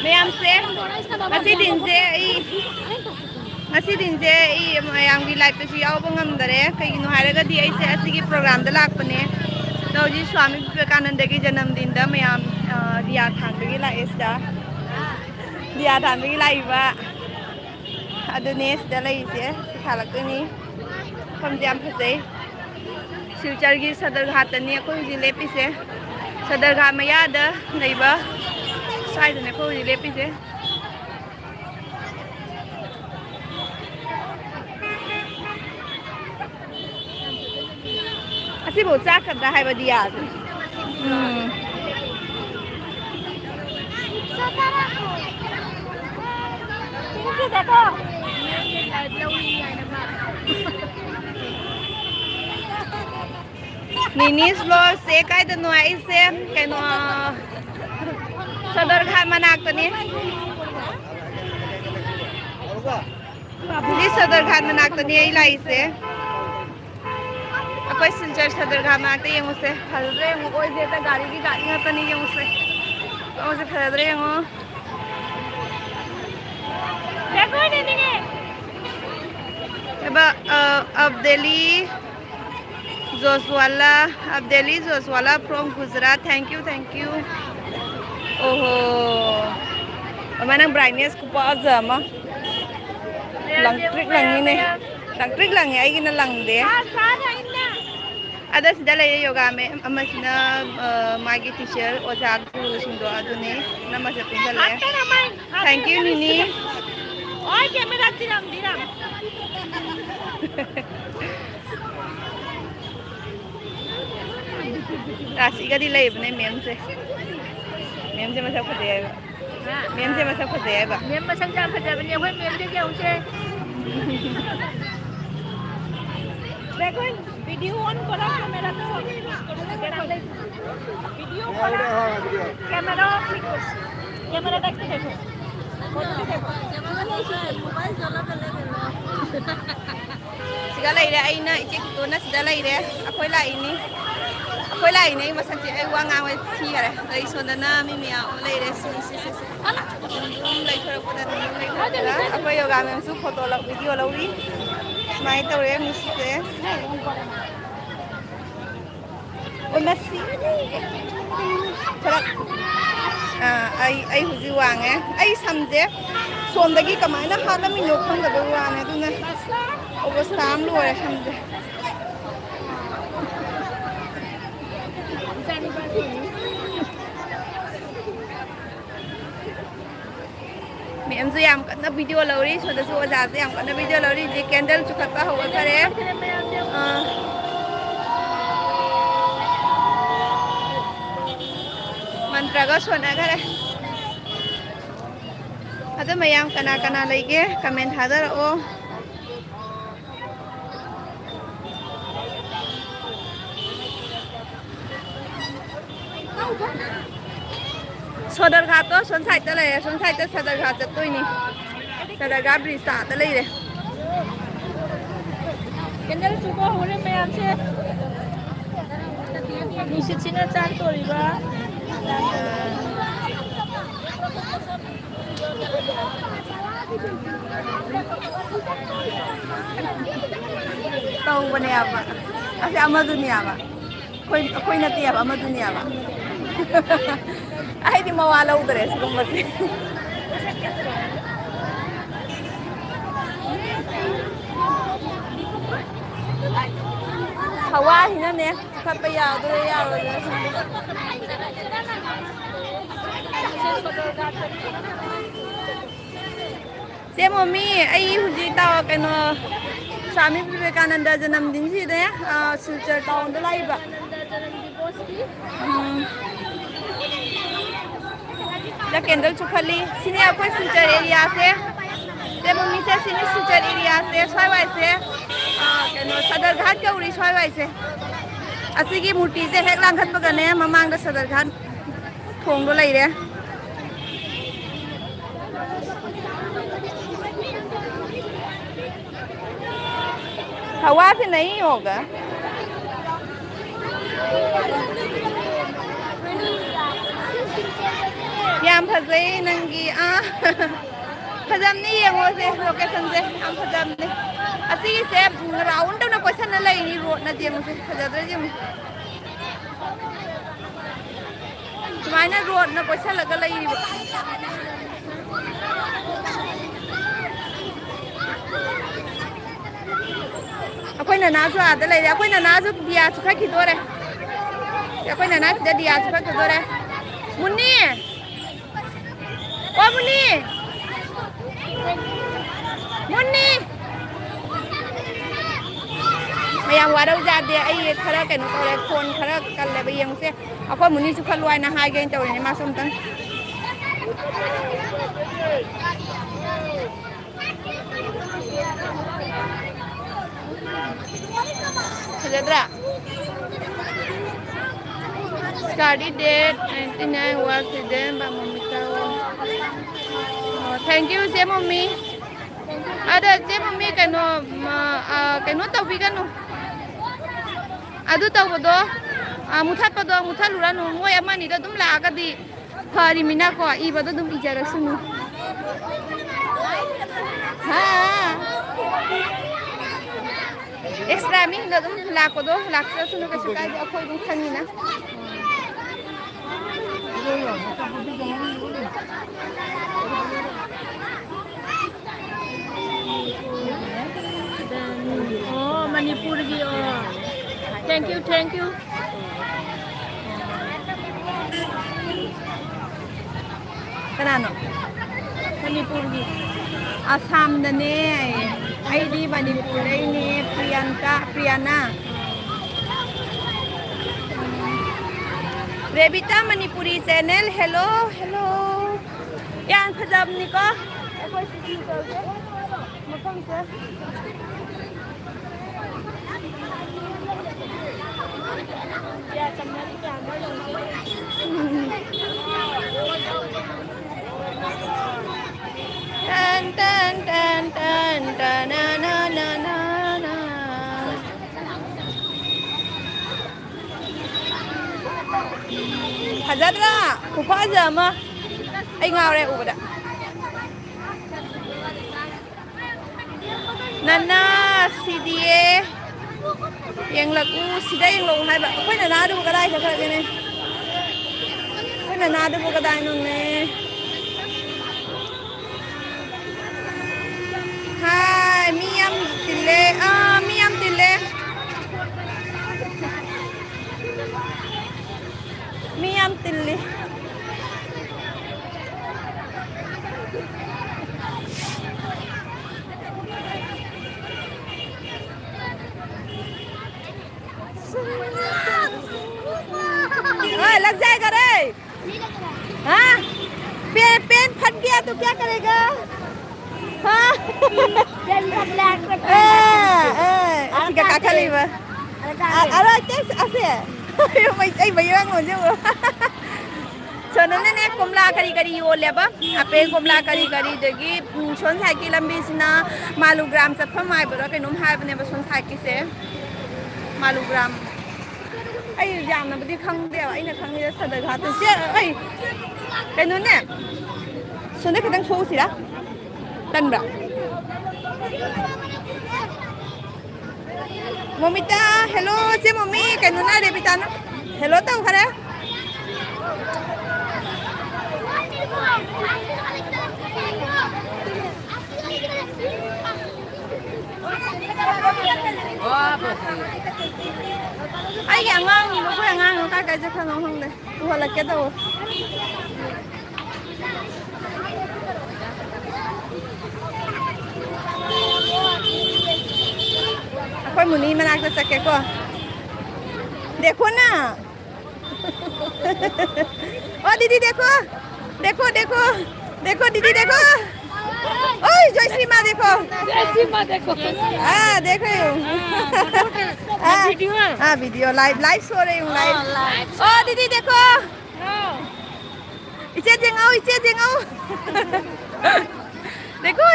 ꯃꯌꯥꯝꯁꯦ ꯉꯁꯤ ꯗꯤꯟꯁꯦ ꯑꯩ ꯃꯌꯥꯝꯒꯤ ꯂꯥꯏꯐꯇꯁꯨ ꯌꯥꯎꯕ ꯉꯝꯗꯔꯦ ꯀꯩꯒꯤꯅꯣ ꯍꯥꯏꯔꯒꯗꯤ ꯑꯩꯁꯦ ꯑꯁꯤꯒꯤ ꯄ꯭ꯔꯣꯒ꯭ꯔꯥꯝꯗ ꯂꯥꯛꯄꯅꯦ ꯑꯗꯣ ꯍꯧꯖꯤꯛ ꯁ꯭ꯋꯥꯃꯤ ꯕꯤꯕꯦꯀꯥꯅꯟꯗꯒꯤ ꯖꯅꯝꯗꯤꯟꯗ ꯃꯌꯥꯝ ꯗꯤꯌꯥ ꯊꯥꯟꯕꯒꯤ ꯂꯥꯛꯑꯦ ꯁꯤꯗ ꯗꯤꯌꯥ ꯊꯥꯟꯕꯒꯤ ꯂꯥꯛꯏꯕ ꯑꯗꯨꯅꯦ ꯁꯤꯗ ꯂꯩꯔꯤꯁꯦ ꯁꯤ ꯊꯥꯜꯂꯛꯇꯣꯏꯅꯤ ꯃꯐꯝꯁꯦ ꯌꯥꯝ ꯐꯖꯩ ꯁꯤꯜꯆꯔꯒꯤ ꯁꯗꯔꯘꯥꯠꯇꯅꯤ ꯑꯩꯈꯣꯏ ꯍꯧꯖꯤꯛ ꯂꯦꯞꯄꯤꯁꯦ ꯁꯗꯔꯘꯥꯠ ꯃꯌꯥꯗ ꯂꯩꯕ ꯁ꯭ꯋꯥꯏꯗꯅꯦ ꯑꯩꯈꯣꯏ ꯍꯧꯖꯤꯛ ꯂꯦꯞꯄꯤꯁꯦ ꯑꯁꯤꯐꯥꯎ ꯆꯥꯛꯀꯗ꯭ꯔꯥ ꯍꯥꯏꯕꯗꯤ ꯌꯥꯁꯦ ꯅꯤꯅꯤꯁ ꯕ꯭ꯂꯣꯒꯁꯦ ꯀꯥꯏꯗꯅꯣ ꯑꯩꯁꯦ ꯀꯩꯅꯣ ꯁꯗꯔꯘꯥꯠ ꯃꯅꯥꯛꯇꯅꯤ ꯍꯧꯖꯤꯛ ꯁꯗꯔꯘꯥꯠ ꯃꯅꯥꯛꯇꯅꯤ ꯑꯩ ꯂꯥꯛꯏꯁꯦ ꯑꯩꯈꯣꯏ ꯁꯤꯜꯆꯔ ꯁꯗꯔꯘꯥꯠ ꯃꯅꯥꯛꯇ ꯌꯦꯡꯉꯨꯁꯦ ꯐꯖꯗ꯭ꯔꯥ ꯌꯦꯡꯉꯨ ꯑꯣꯏꯗꯦꯗ ꯒꯥꯔꯤ ꯉꯥꯛꯇꯅꯤ ꯌꯦꯡꯉꯨꯁꯦ ꯌꯦꯡꯉꯨꯁꯦ ꯐꯖꯗ꯭ꯔꯥ ꯌꯦꯡꯉꯨ Abdeli Joswala from Gujarat. Thank you. Oh, mana brightness kupa aja ma. Langtrik langi ne. Langtrik langi ay gina langde. Ada sida lay yoga me amasina magi teacher oja guru sindo adune namase pinjale. Thank you Nini. Oy camera diram. Rasiga di leibne memse masuk fazai ba memse masuk fazai ba mem masuk jam fazai ba hoi memse kya use देखो video on करो camera तो video करो camera camera देख के देखो mobile चला कर ले सिगा लाइरे आइना इचे तो ना सिदा लाइरे अखोय लाइनी अखोय लाइने मसंचे आई वा ngang wai thi gare ai sondana mi mia laire si lai thora ko da lai akhoi yoga me su photo la video lauri smile tawre mi se oi masi ai huji wange ai samje sondagi kamaina halami no khangda ba wane duna obostha am lore samje Memang yang kena video lori sudah sudah yang kena video lori di candle juga tahu kare mantra ga sudah kare ada mayam kena lagi comment hadar oh Sadarghat to Sunside ta lai Sunside ta Sadarghat chattoi ni Sadarghat bridge ta ta lai re Kendal chuko hore mayam se nisit sina chan tori ba tau bane apa ase ama dunia ba koi na ti apa ama dunia ba ai di mawala udare sigumasi hawa hina ne khapa ya udare ya se mommy ai huji ta kaino Swami Vivekananda janamdin si de Silchar town da lai ba The candle chukali sini akwai Silchar area se te mummy se sini Silchar area se swai wai se kano Sadarghat ka uri swai wai se asigi murti se hek lang khat bagane mamang da Sadarghat thong do lai re हवा से नहीं होगा ꯌꯥꯝ ꯐꯖꯩ ꯅꯪꯒꯤ ꯐꯖꯕꯅꯤ ꯌꯦꯡꯉꯣꯁꯦ ꯂꯣꯀꯦꯁꯟꯁꯦ ꯌꯥꯝ ꯐꯖꯕꯅꯤ ꯑꯁꯤꯒꯤꯁꯦ ꯔꯥꯎꯟ ꯇꯧꯅ ꯀꯣꯏꯁꯟꯅ ꯂꯩꯅꯤ ꯔꯣꯗꯅ ꯌꯦꯡꯉꯨꯁꯦ ꯐꯖꯗ꯭ꯔꯥ ꯌꯦꯡꯉꯨ ꯁꯨꯃꯥꯏꯅ ꯔꯣꯗꯅ ꯀꯣꯏꯁꯜꯂꯒ ꯂꯩꯔꯤꯕ ꯑꯩꯈꯣꯏ ꯅꯅꯥꯁꯨ ꯑꯥꯗ ꯂꯩꯔꯦ ꯑꯩꯈꯣꯏ ꯅꯅꯥꯁꯨ ꯗꯤꯌꯥꯁꯨ ꯈꯛꯈꯤꯗꯣꯔꯦ ꯑꯩꯈꯣꯏ ꯅꯅꯥꯁꯤꯗ ꯗꯤꯌꯥꯁꯨ ꯈꯛꯈꯤꯗꯣꯔꯦ ꯃꯨꯟꯅꯤ ꯑꯣ ꯃꯨꯟꯅꯤ ꯃꯨꯟꯅꯤ ꯃꯌꯥꯝ ꯋꯥꯔꯧ ꯌꯥꯗꯦ ꯑꯩ ꯈꯔ ꯀꯩꯅꯣ ꯇꯧꯔꯦ ꯐꯣꯟ ꯈꯔ ꯀꯜꯂꯦꯕ ꯌꯦꯡꯉꯨꯁꯦ ꯑꯩꯈꯣꯏ ꯃꯨꯅꯤꯁꯨ ꯈꯜꯂꯨ ꯍꯥꯏꯅ ꯍꯥꯏꯒꯦꯅ ꯇꯧꯔꯤꯅꯦ ꯃꯥꯁꯨ ꯑꯝꯇꯪ ꯐꯖꯗ꯭ꯔꯥ Study date 99 was written by Momita. Thank you, Che Mommy. Ada Che Mommy kano tawbiganu. Adu tawbodo muthatpado muthaluranu moi amani da dum laagadi phari mina ko ibado dum ijarasunu. Ha extra mi da dum lakodo laksasunu kasu kai akhoi dum khangina. Oh, Manipur gi oh. Thank you, thank you. Kanano? Manipur gi. Assam dane ID Manipur ini Priyana. Rebita Manipuri channel. Hello. Yan phajab ni ko. Ekoi sisi karke. Mafam se. Ya chamna ki camera long se. Tan na. Phajadra khufaja ma ai ngaure ubada Nana CDA yang lagu sida yang long hai ba koi na na du ka dai ka ka ne koi na na du ka dai nu ne Hai Miam Tille Miam Tille Miam Tille लग जाएगा रे हाँ pen फट गया तो क्या करेगा हाँ क्या काका लेवा अरे कैसे ऐसे मैं भैया मुझे सोनने ने कोमला करी यो लेबा आपे कोमला करी दगी सोन साइकिल लंबी सिना मालूग्राम चफम हाय बरो कइनुम हाय बने सोन साइकिल से मालूग्राम ai giảm là đi không đeo anh là không đi sao được hả tôi chết ấy cáiนู้นเนี่ยส่วนนี้คือตั้งโชว์สิละตั้งแบบMomita hello chị mommy cáiนู้นnày Rebita nó hello tao khá đấy ai cái ngon nó có ngon người ta cái chứ không không đây hoặc là cái đâu कोई मुनी मना कर सके को देखो ना ओ दीदी देखो दीदी देखो ओए जयश्री माँ देखो हाँ देख रही हूँ हाँ वीडियो लाइव सो रही हूँ लाइव ओ दीदी देखो इसे जंगाओ देखो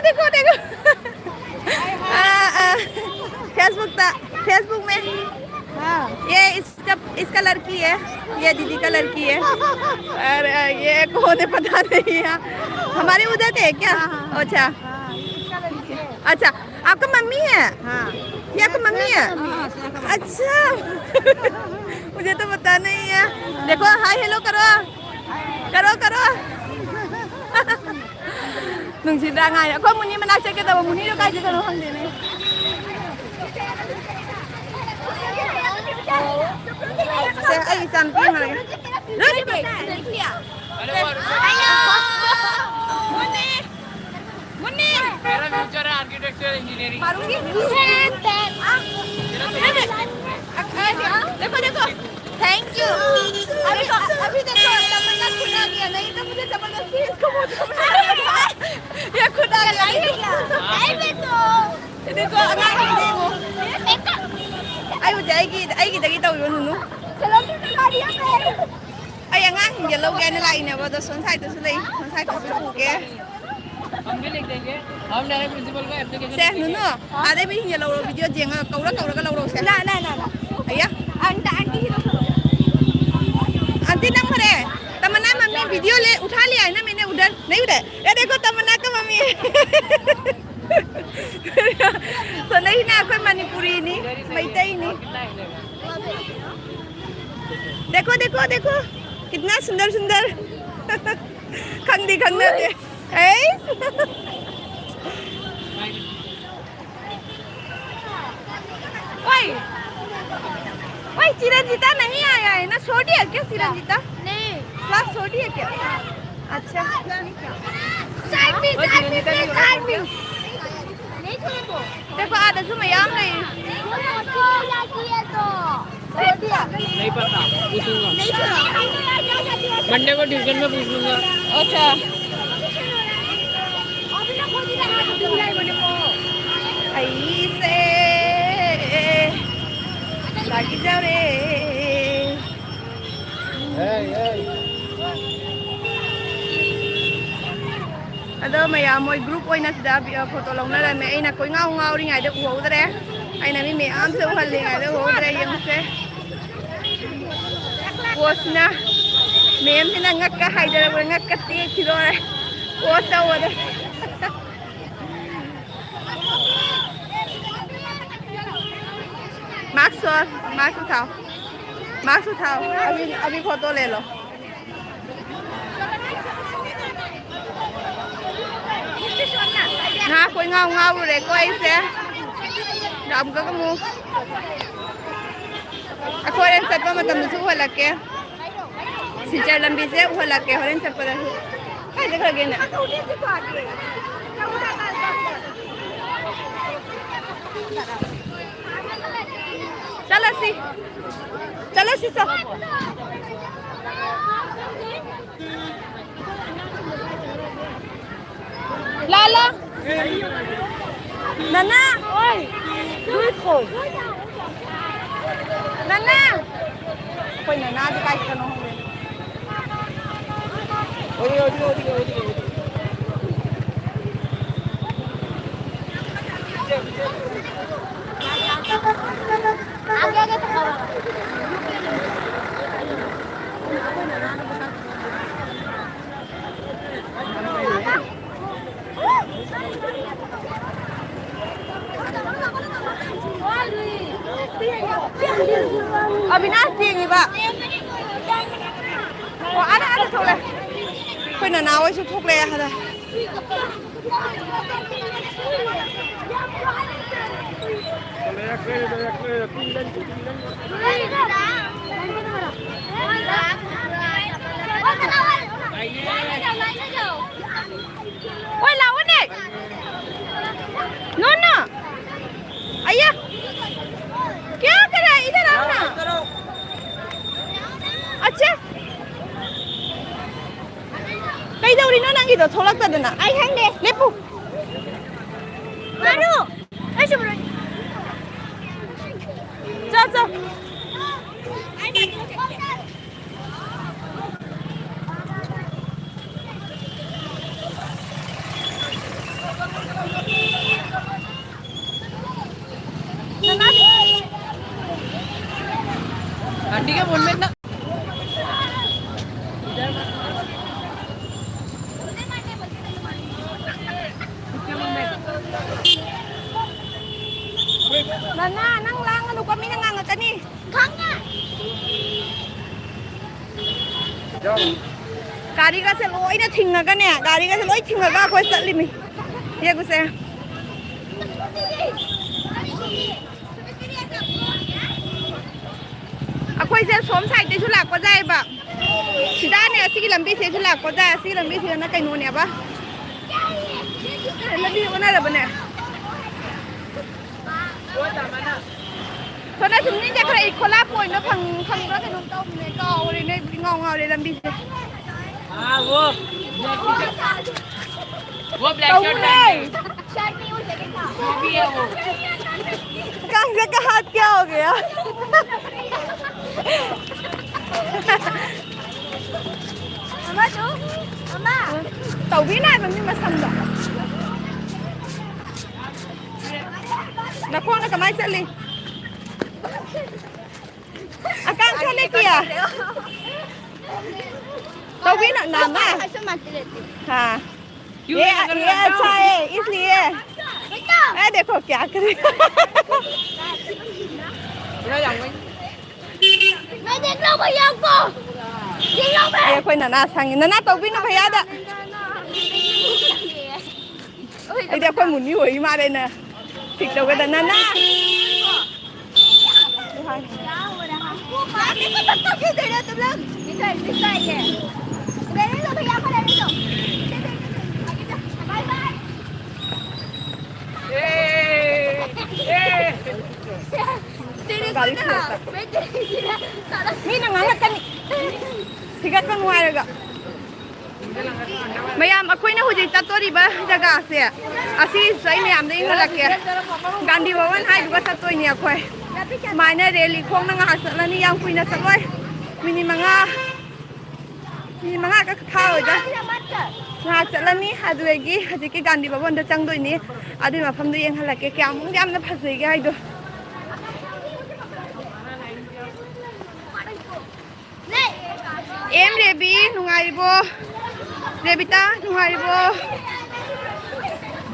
फेसबुक में ये इसका इस कलर की है, ये दीदी का लड़की है और ये कौन है पता नहीं है। हमारे उधर थे क्या? अच्छा अच्छा, आपका मम्मी है? ये आपका मम्मी है? अच्छा मुझे तो पता नहीं है। देखो हाय हेलो करो करो करो नुंसिदा ngay ko muni mana check ke da muni ro kai je karo hang de ne se ai san pi ma ro ni pe hello muni muni मेरा फ्यूचर है आर्किटेक्चर इंजीनियरिंग। मारूंगी देखो देखो thank you. अभी देखो तमन्ना खुद आ गया, नहीं तो मुझे जबरदस्ती इसको मुंह ये खुद आ गया। देखो आई हो जाएगी आई की दगी तो यो नुनु आई अंगांग ये लोग कहने लाई ने वो तो सुनसाई तो सुनसाई सुनसाई तो सुन के हम भी लिख देंगे, हम डायरेक्ट प्रिंसिपल को एप्लीकेशन से नुनु आधे भी ये लोग वीडियो जेंगा कौरा कौरा का लोग से ना ना ना अय्या आंटी आंटी नंग भरे तमन्ना मम्मी वीडियो ले उठा लिया है ना मैंने उधर नहीं उधर ये देखो तमन्ना का मम्मी तो नहीं ना कोई मणिपुरी नहीं मैतई नहीं। देखो देखो देखो कितना सुंदर सुंदर खंदी खंदे ओए ओए चिरंजीता नहीं आया है ना? छोटी है क्या चिरंजीता? नहीं क्लास छोटी है क्या? अच्छा देखो आधा जो मैं याम नहीं नहीं पता, पूछूंगा मंडे को ट्यूशन में पूछ लूंगा। अच्छा ऐसे lagi jauh ada maya moi group oi na sida photo long na me ai na koi ngau ngau ri ngai de u dre ai na mi me am se u hal le ngai de u dre yang se was na mem ni na ngak ka hai de ngak ka ti ti ro was ta wa de marks उठाओ अभी photo ले लो। हाँ कोई ngau ngau rồi cô ấy sẽ đọc cái mu cô ấy sẽ có một tầm số hồi là kia xin chào làm gì sẽ hồi là kia hồi lên sẽ có đây cái gì cái này चलो सी तो लाला नन्ना ओए दूध खोल नन्ना कोई नन्ना आज काय करनो होंगे ओदी आगे तो अविनाश दिएंगे बा वो ada थोड़ा कोई ना नाव ऐसे ठोक ले यार ओए लाओ ने नो नो आया क्या कर रहा है इधर आओ ना अच्छा कहीं दौड़ी ना नंगी तो थोड़ा कर देना आई हैंगे लेपू मारो ऐसे बोलो चल चल आंटी क्या Nana nang lang ano kami nangangat ni. Kanga. Gari ka sa loi na thinga ka niya. Gari ka sa loi thinga ka ko sa limi. Hiya ko sa. Ako sa som sai te chulak ko jai ba. Sida ne asigi lambi se chulak ko jai asigi lambi se na kai no ne ba. Lambi ko na la ba ne. Thôi chúng mình chắc là ít có lá bồi nó phẳng đó thì nó tông này cao rồi này ngon ngào để làm gì हाँ वो black shirt वो भी है वो कहाँ से का हाथ क्या हो गया Mama chú, Mama. tàu bí này mà nhưng mà sầm rồi là khoan nó cầm ai sẽ đi à căng xe lên kìa tàu bí nặng nằm à hả ये अच्छा है इसलिए ए देखो क्या करे Mẹ देख लो भैया को, देख लो mẹ. ये कोई नना संग नना tàu bí nó भैया đó đây đẹp कोई मुन्नी हुई mà đây nè thịt đầu cái nana Mẹ देखो तब तक क्यों दे रहे हो तुम लोग? दिखा ये. दे दो भैया को दे दो. आगे जा. Bye bye. Teरी ko na. May teरी sila. mi nangangat ka sigat ka nuwaraga mayam akoy na hujik tatoriba jaga ase asi sai mayam ding halake gandhi bhavan hai duga tatoi ni akoy maina rally khong na nga hasalani yang kuina chatloi mini manga ka khao ja nga chalani aduegi hajiki gandhi bhavan da changdoi ni adi mafam da yeng halake kyam yam na phasai ge haido em Rebi nungaribo Rebita nungaribo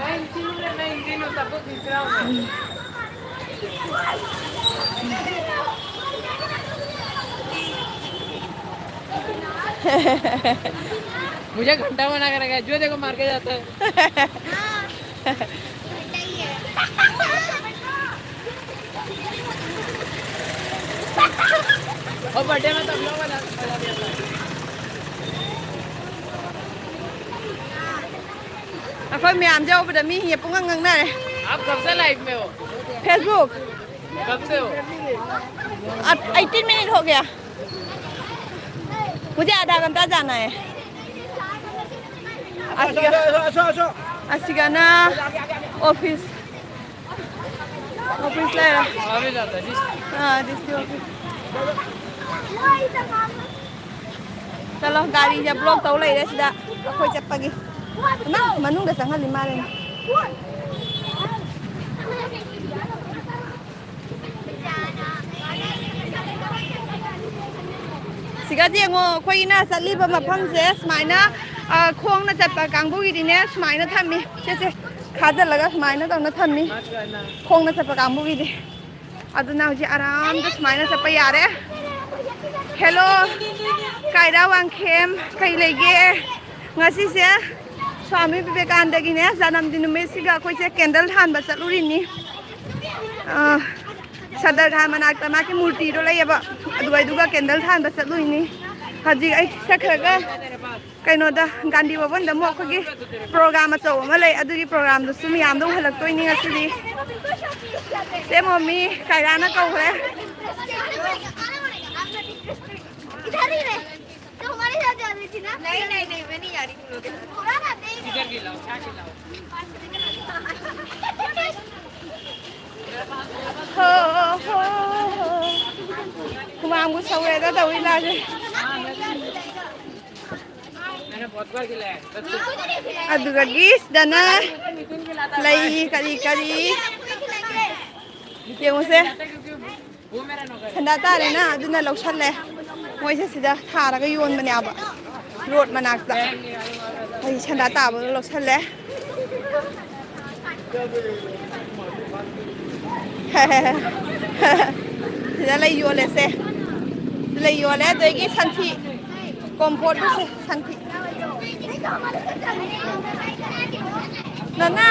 मैं इन दिनों सबको दिख रहा हूँ मुझे घंटा बना कर रखा है जो देखो मार के जाता है और बर्थडे में सब लोग बजा दिया था akoy mayam ja obada mi hiya pungang ngang na आप कब से लाइव में हो Facebook कब से हो 18 मिनट हो गया मुझे आधा घंटा जाना है asigana office ले रहा अभी जाता है हाँ डिस्ट्रिक्ट ऑफिस चलो गाड़ी जब ब्लॉक तौ ले रहे सीधा अखोई चप्पगी ना मनुंग दा संग लिमा ले सिगा जेंगो खोई ना सलीबा मफम से स्माइना खोंग ना चप्पा कांगबुगी दिने स्माइना थमी से खाजा लगा स्माइना तौना थमी खोंग ना चप्पा कांगबुगी दि अदुना हुजी आराम से स्माइना चप्पा यारे हेलो कायदा वांगखेम कई लेगे ngasi se Swami Vivekananda gi ne janam din me siga koi se candle than ba chaluri ni sadar ga manak ma ki murti ro lai ba aduai duga candle than ba chalui ni haji ai sakhraga kaino da Gandhi Bhavan da mo khogi program achaw ma lai adugi program du sumi am do halak toi ni ngasili se mommy kaira na kau hai इधर ही रहे तो हमारे साथ जा रही थी ना नहीं मैं नहीं जा रही तुम लोग पूरा ना दे इधर खिलाओ क्या खिलाओ ho ho kumang gu sawe da da wi la je मैंने बहुत बार खिलाया aduga gis dana lai kari kari yemo se वो मेरा नौकर thanda ta le na aduna laushan le moi se sida thara ga yon mane aba road manak ta ai thanda ta ba laushan le จะเลยโยเลยเซ่เลยโยแล้วตัวกี้สันทีกอมโพดเซ่สันทีนั่นน่ะ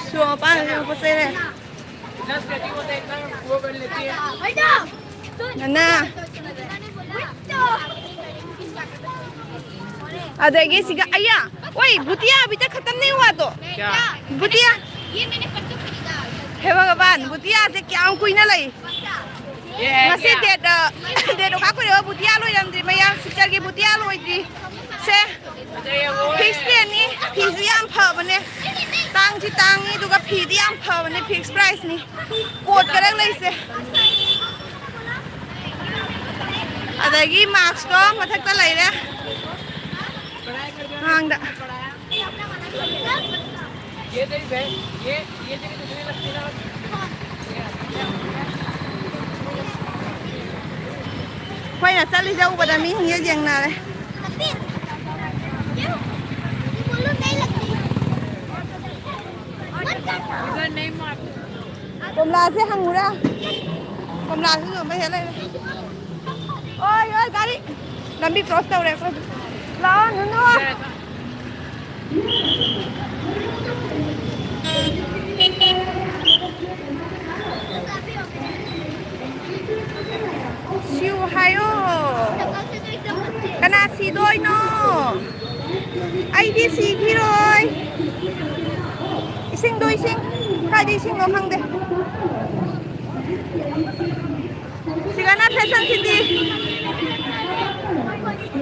ชัวร์ป้าชัวร์เซ่เลยนั่นน่ะदेखिए सिगा अय्या ओए भुतिया अभी तक खत्म नहीं हुआ तो क्या भुतिया ये मैंने परसों खरीदा हे भगवान भुतिया से क्या कोई ना लई ये है ngasi क्या det ka ko de भुतिया लो yam di maya sister ki भुतिया लो di se अच्छा ये वो है fix ne ni fix yam pha bane tang chi tang ni du ka phi di yam pha bane fix price ni code ka rang lei se adagi marks to mathak ta lei le hang da ये तेरी बहन ये तेरी दूसरी लगती है ना quay là sao đi đâu bà đàn mi như vậy nào đây लगती है क्यों ये बोलो नहीं लगती मत कर इधर नहीं मार Cầm là sẽ hăng ra. Cầm là cứ rồi mới thế này. Ôi ơi cá đi. Làm bị cross tàu này. Lo nữa nữa. Siêu hay ô. Cái nào xì đôi nó. Ai đi xì khi rồi. Sinh đôi sinh. Khai đi sinh nó hăng đây. Sigana Fashion City.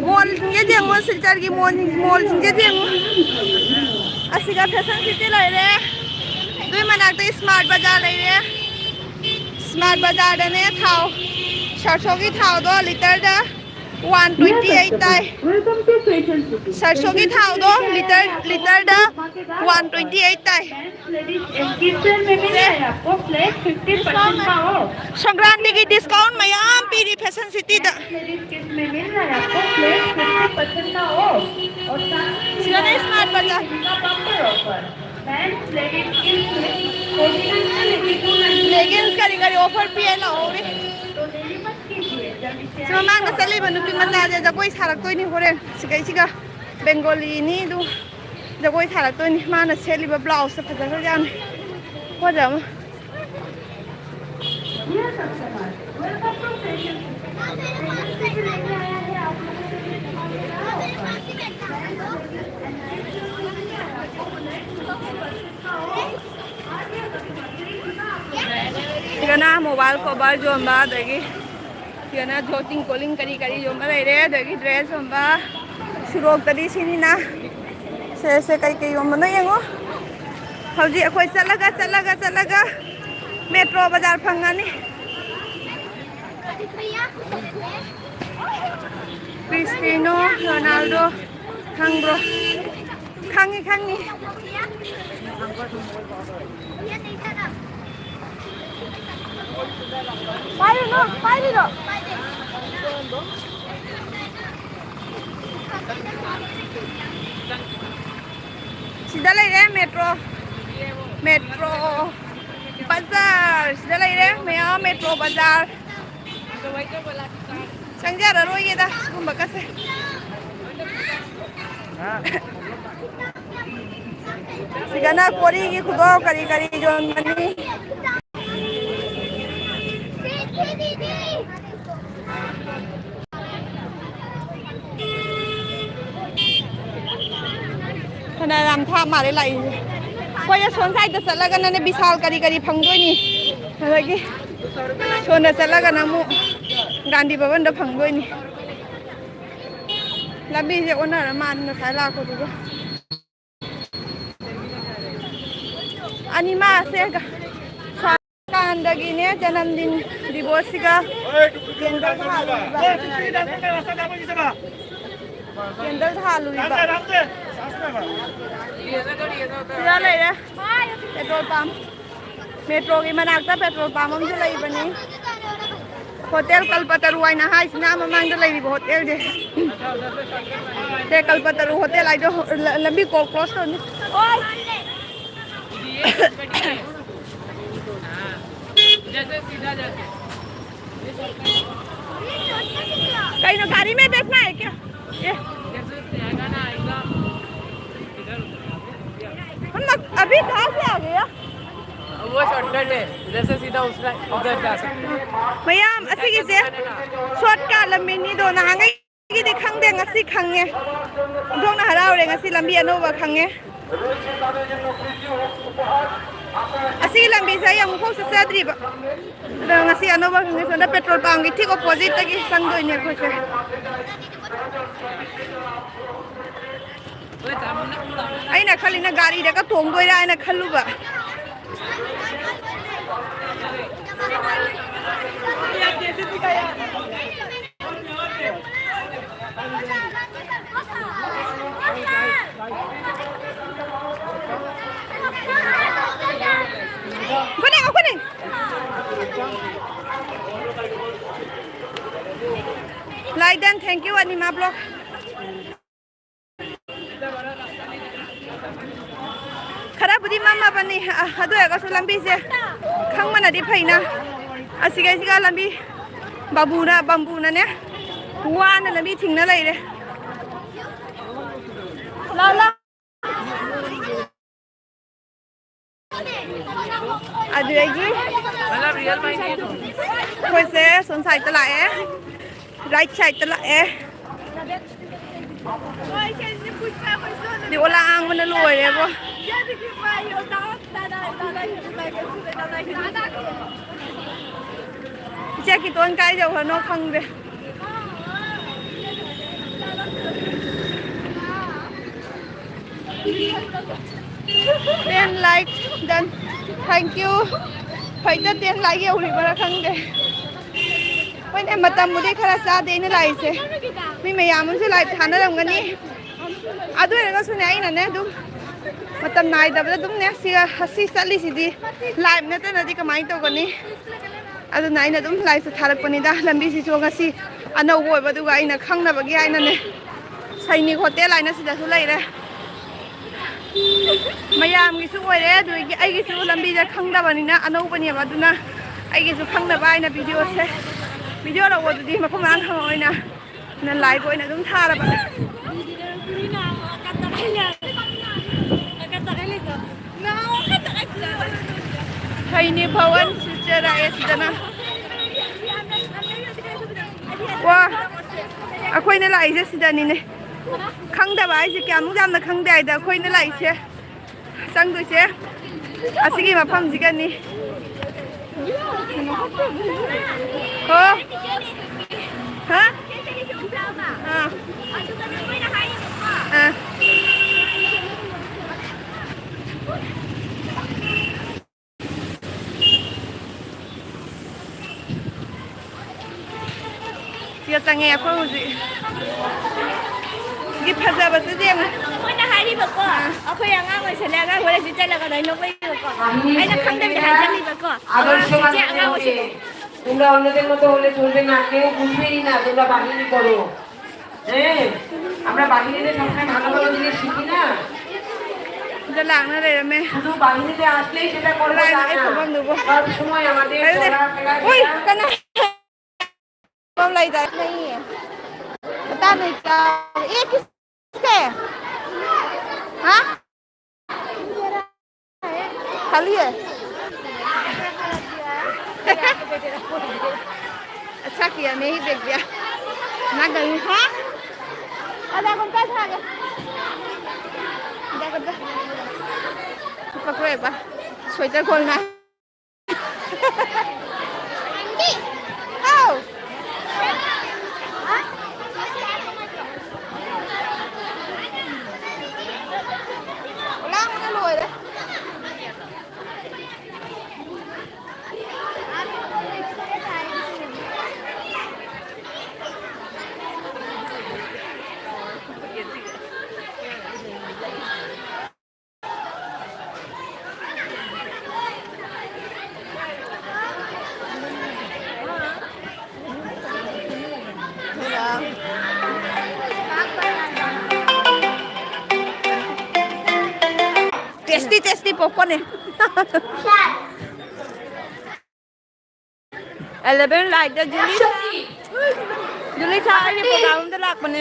Mall singe dia mall silchar ki mall singe dia. Asiga Fashion City lai re. Dui manak ta Smart Bazaar lai re. Smart Bazaar da ne thau. Sarso ki thau do liter da 128 tai. Welcome to Fashion City. Sarso ki thau do liter da 128 tai. Ladies and kids and women है आपको flat 50% का of. Sankranti की discount मयाम पीरी fashion city दा. Ladies kids में मिल रहा है आपको flat 50% का ऑफ और साथ सिगाना स्मार्ट बाजार. का bumper offer. Men's ladies kids में 49 लेगिंग्स करी करी ऑफर पिए ला हो रे. तो देरी मत कीजिए जल्दी से So mang na sali manu pi mata ja jagoi sarak toi ni hore sigai siga Bengali ni du jagoi sarak toi ni mana seli ba blouse sa phaja jan ho jam Dear customers, welcome to Fashion City. लेके आया है आप लोगों के लिए sigana mobile cover jom ba dagi sigana joting calling kari kari jom ba lai re dagi dress jom ba surok tadi sini na se kai kai jom na yango hauji akhoi chalaga metro bazar phangani Cristiano Ronaldo khang bro khangi ये नहीं था ना pai đi rồi Sida lai re metro bazar sida lai re maya metro bazar तो वही तो बोला sangja ra ro ye da gumba ka se sigana kori ki khudo kari jon mani दीदी thana ram tha mare lai koi ya son sai da chalaga na ne bisal kari phangdoi ni lagi son da chalaga na mu gandhi bhavan da phangdoi ni labi je ona ra man na sai la ko du anima se ga kan ne janamdin divorce ga kendal halu ba sida lai re petrol pump metro ki manakta petrol pump am ju lai bani hotel kalpataru aina hai sina mamang da lai hotel je te kalpataru hotel ai do lambi ko close to ni oi जैसे सीधा जैसे कहीं ना गाड़ी में बैठना है क्या ये जैसे जाएगा ना एकदम इधर हम लोग अभी कहाँ से आ गए वो शॉर्टकट है जैसे सीधा उधर जा सकते हैं भैया ऐसे कीजिए शॉर्ट का लंबी नहीं दो ना हंगे कि दे खंग दे ngasi खंगे दों ना हराव रे ngasi लंबी अनोवा खंगे ऐसे लंबी से हम को से सद्री बा ngasi अनोवा खंगे सोना पेट्रोल पंप की ठीक ऑपोजिट तक संग दो ने को से अइना खालिना गाड़ी रे का तोंग दोइरा अइना खल्लुबा Kuning. Like dan thank you Anima blog. खरा बुद्धि मामा बनी अदो है कसु लंबी से खंग मना दी फैना असिगा सिगा लंबी बम्बूना ने वाना लंबी थिंगना लई रे ला अदुगी मतलब रियल माइंड है तो कोई से सोन साइड तला है राइट साइड तला है दी ओला आंग मन लोय रे बो जे की तोन काय जो हनो खंग दे then like then thank you phải tất tiền lại yêu thì mà khăng để bây giờ mà tầm một đi khá là xa đến lại sẽ mình mày làm muốn lại thằng nó làm cái gì à đúng rồi có số này nè đúng mà tầm này đập ra đúng nè xí sát đi đi lại nữa tên là đi cái máy tàu cái gì à đúng này nè đúng lại sẽ thả được cái này đã làm đi xí xuống cái xí anh đâu gọi vào tôi cái này khăng là cái này nè xây ní hotel lại nó sẽ ra số lại đây mayam gi su oire du gi ai gi su lambi ja khangda bani na anau bani ba du na ai gi su khangda ba ina video la wo du di ma phang an khang oi na live oi na dum tha la ba thai ni bhawan sister ra es dana wa akhoi na lai je sidani ne khangda ba ai je kya mu jam na khangda ai da khoi na lai che sang du che asigi ma pham ji kan ni ho ha siya sang nghe ko ji gi phaza ba se dem Ôi nó hay đi bật co. Ở khuya ngang rồi xem ra rồi chị chơi là cái đấy nó mới được co. Ấy nó không đem hai chân đi bật co. আদর্শ মানুষ তোমরা অন্যদের মতো হলে চলবে না কেউ বুঝবেই না তোমরা বাহিনী করো হ্যাঁ আমরা বাহিনীতে সবসময় ভালো ভালো জিনিস শিখি নাจะล้างนั่นเลยไหม শুধু বাহিনীতে আসলেই সেটা করবো তা না সব সময় আমাদের চলাফেরাอุ้ยกันนะทำอะไรได้นี่ตาหนึ่งจ้าเอ๊ะकिसके हाँ खाली है अच्छा किया मैं ही देख दिया ना गई हाँ अरे कौन सा था देखो तो पकड़ो एक बार स्वेटर खोलना है टेस्टी टेस्टी पॉपकॉर्न है 11 लाइट जुली था ये प्रोग्राम दा लाक बने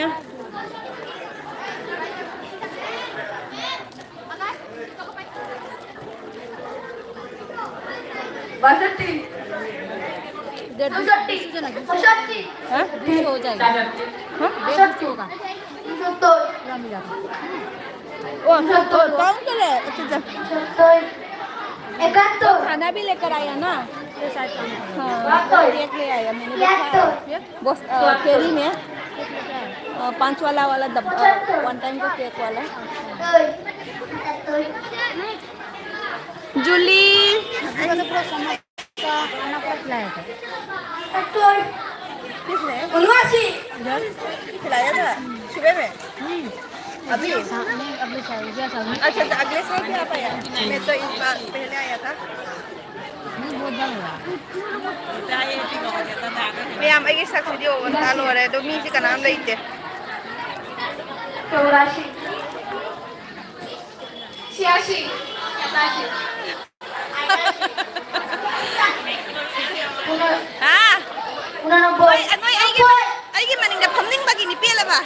बसती हां हो जाएगा ओ कौन करे अच्छा खाना भी लेकर आया ना हाँ केक ले आया मैंने देखा बस केरी में 5 वाला डब्बा 1 टाइम का केक वाला जूली किसने इधर खिलाया था सुबह में अभी अच्छा तो अगले साल भी आ पाया मैं तो इस बार पहले आया था मैम आई साक्षी दी अवस्था लो रहे तो मी का नाम लेते 84 हाँ Unanoboy. ano ay maning na pamning bagi ni pila ba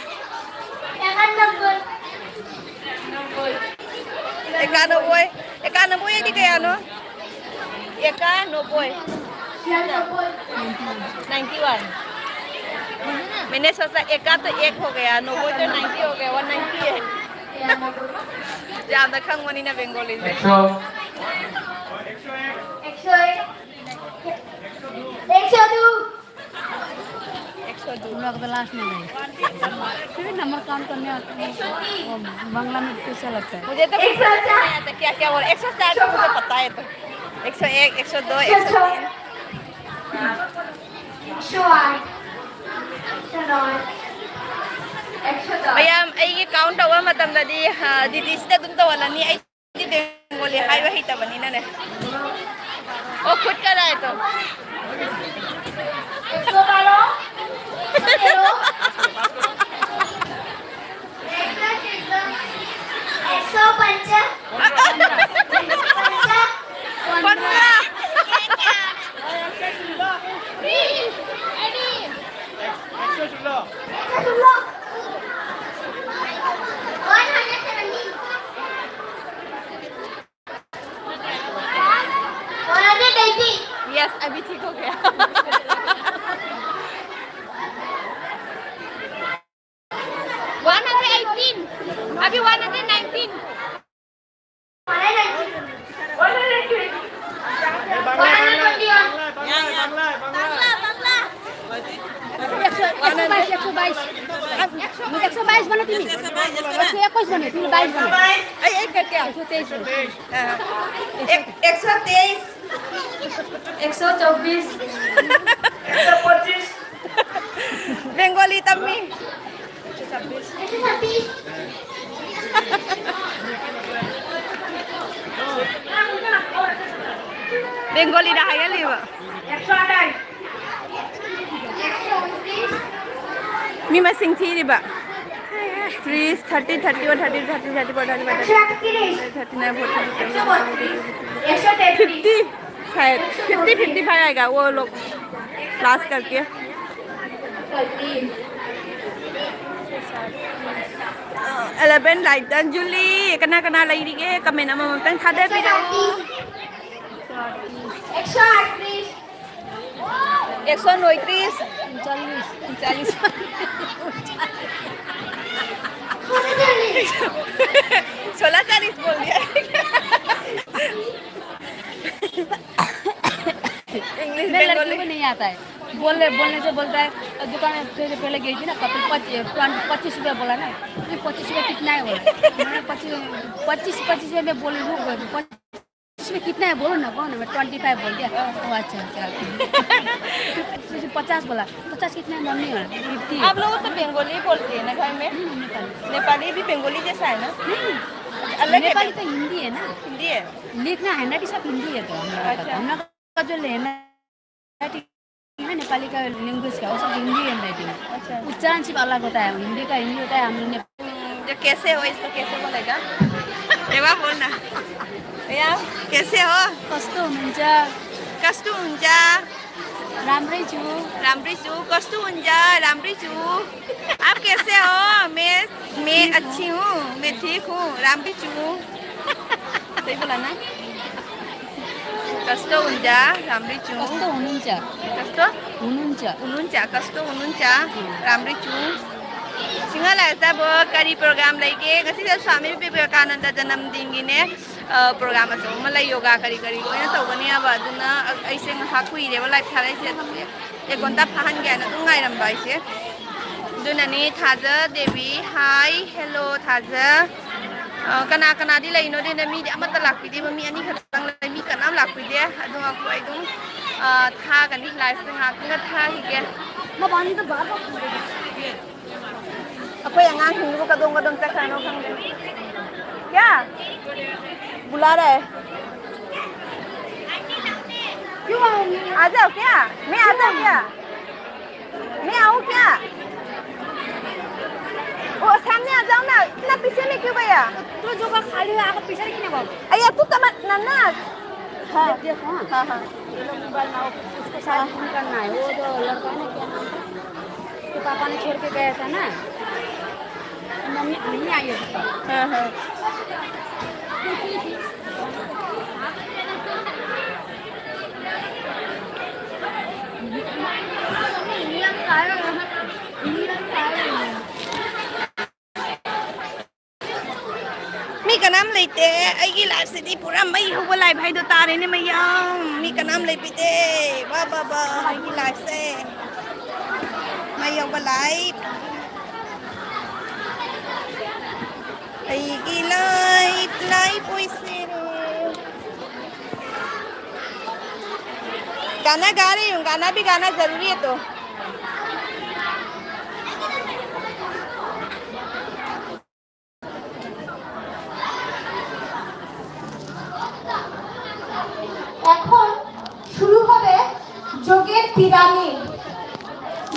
eka no boy di kaya no eka no boy 91 मैंने सोचा एका तो 1 हो गया नो बोय तो 90 हो गया 190 है ज्यादा खंगवनी ना बंगाली में 102 लास्ट में गए फिर नंबर काउंट करने बांग्ला में कैसा लगता है मुझे तो कुछ समझ नहीं आता क्या क्या बोल 160 तो मुझे पता है तो 101 102 103 भैया ये काउंट हुआ मतलब दी दीदी से तुम तो वाला नहीं आई दीदी बोले हाय वही तब नहीं ना ओ खुद कर रहा है तो यस अभी ठीक हो गया 118 अभी 119 122 बने तुम्ही 121 बने तुम्ही 22 बने एक करके 123 124 125 Bengali तम्मी Bengali dah ya liwa 128 mi masing thi di ba 30 30 31 30 30 34 35 39 40 शायद 50 55 आएगा वो लोग क्लास करके 11 लाइट जुली कना कना लगी के कमेंट में तन खादे भी 139 40 16 बोल दिया इंग्लिश लड़की को नहीं आता है बोलने से बोलता है दुकान से पहले गई थी ना कपिल 25 रुपये बोला ना 25 रुपये कितना है बोला मैंने 25 रुपये में बोल 25 में कितना है बोलो ना कौन मैं 25 बोल दिया अच्छा 50 बोला 50 कितना है मम्मी 50 आप लोग तो बंगाली बोलते हैं ना घर में नेपाली भी बंगाली जैसा है ना अलग नेपाली तो हिंदी है ना हिंदी है लिखना हैंडराइटिंग सब हिंदी है तो हम लोग का जो लेना है नेपाली का लैंग्वेज का वो सब हिंदी हैंडराइटिंग अच्छा उच्चारण सिर्फ अलग होता है हिंदी का हिंदी होता है हम लोग जो कैसे हो इसको कैसे बोलेगा एक बार बोलना भैया कैसे हो कस्तो हुनुहुन्छ कस्तो हुन्छ राम्रै छु राम्रै छु कस्तो हुन्छ राम्रै छु आप कैसे हो मैं अच्छी हूँ मैं ठीक हूँ राम्रै छु सही बोला ना कस्तो हुन्छ राम्रै छु कस्तो हुनुहुन्छ कस्तो हुनुहुन्छ हुनुहुन्छ कस्तो हुनुहुन्छ राम्रै छु सिंहलाई अब करी प्रोग्राम लेके ngasi स्वामी विवेकानंद जन्मदिनगिने प्रोग्राम अचौबा ꯂꯩ योगा करी करी लोइना तौबनी अब अदुना अइसे ngahak kuireba लाइफ थाराइसे एक घंटा फाहनगे ना अदुम ngaiरamba आइसे दुनानी थाजा देवी हाय हेलो थाजा कना कना दी लैनो देना मी अमत लाकपिदे मी अनि खतंग लै मी कनाम लाकपिदे अदुम aku एकदम था कनी लाइफ से ngak था हिगे म भन्नु त बाबा अखोई अंगांग हिंगबो कदों कदों चखनो खंगे क्या बुला रहा है क्यों आऊंगी आ जाओ क्या मैं आ जाऊँ क्या मैं आऊँ क्या वो सामने आ जाओ ना इतना पीछे में क्यों गया तो जो का खाली है आगे पीछे किने बाबू अया तू तो मत नन्ना हाँ देखो हाँ हाँ ये लोग मोबाइल में उसको साथ फोन करना है वो जो लड़का है ना क्या नाम था तो पापा ने छोड़ के गया था ना मम्मी नहीं आई है उसका हाँ हाँ मी का नाम लेते अगी लाइफ से दी पूरा मई हो बोला भाई दो तारे ने मैया मी का नाम ले पीते वाह वाह वाह अगी लाइफ से मई हो बोला अगी लाइफ लाइफ वैसे गाना गा रही हूँ गाना भी गाना जरूरी है तो এখন শুরু হবে যোগের পিরামিড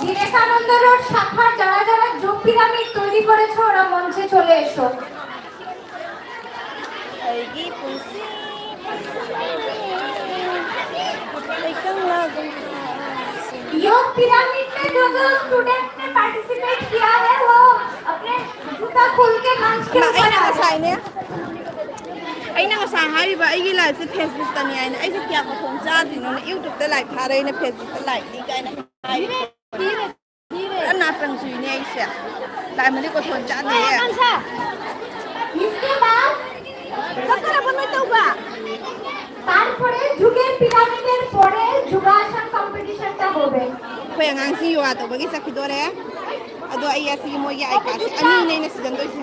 বিবেকানন্দ রোড শাখার যারা যারা যোগ পিরামিড তৈরি করেছে ওরা মঞ্চে চলে এসো अगी पुसी लेकिन लागू योग पिरामिड में जो जो स्टूडेंट ने पार्टिसिपेट किया है वो अपने जूता खोल के मंच के ऊपर अꯩꯅ आ जाए ꯉꯁꯥꯏꯅꯦ ꯑꯩꯅ ꯉꯁꯥꯏ ꯍꯥꯏꯔꯤꯕ ꯑꯩꯒꯤ ꯂꯥꯏꯐꯁꯦ ꯐꯦꯁꯕꯨꯛꯇꯅꯤ ꯍꯥꯏꯅ ꯑꯩꯁꯦ ꯀꯌꯥ ꯃꯊꯣꯡ ꯆꯥꯗ꯭ꯔꯤꯅꯣꯅ ꯌꯨꯇ꯭ꯌꯨꯕꯇ ꯂꯥꯏꯞ ꯊꯥꯔꯩꯅ ꯐꯦꯁꯕꯨꯛꯇ ꯂꯥꯏꯞꯅꯤ ꯀꯥꯏꯅ ꯍꯥꯏꯔꯤ नाटन सुईने ऐसे लाइमली को थोन चाने है इसके बाद ककरा बनै तौबा তারপরে যুগের পিরামিডের পরে যোগাসন কম্পিটিশনটা হবে खोय अंगांग सी युवा तो बगी सखिदोरे अदो आई असि मोगी आई का अनि नै न सिजन दोइसे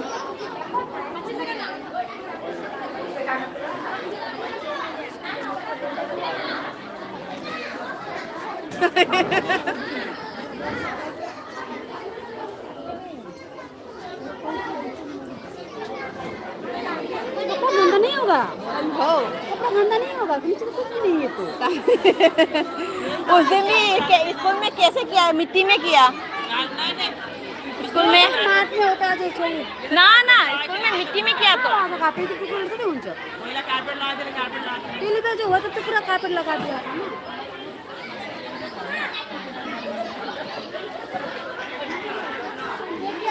कपड़ा गंदा नहीं होगा हो कपड़ा गंदा नहीं होगा नीचे तो कुछ भी नहीं है तो उस दिन भी स्कूल में कैसे किया मिट्टी में किया स्कूल में हाथ में होता है जो छोड़ी ना ना स्कूल में मिट्टी में किया तो अब काफी तो पूरा नहीं हुन्छ पहले तो जो हुआ तब तो पूरा कार्पेट लगा दिया था ना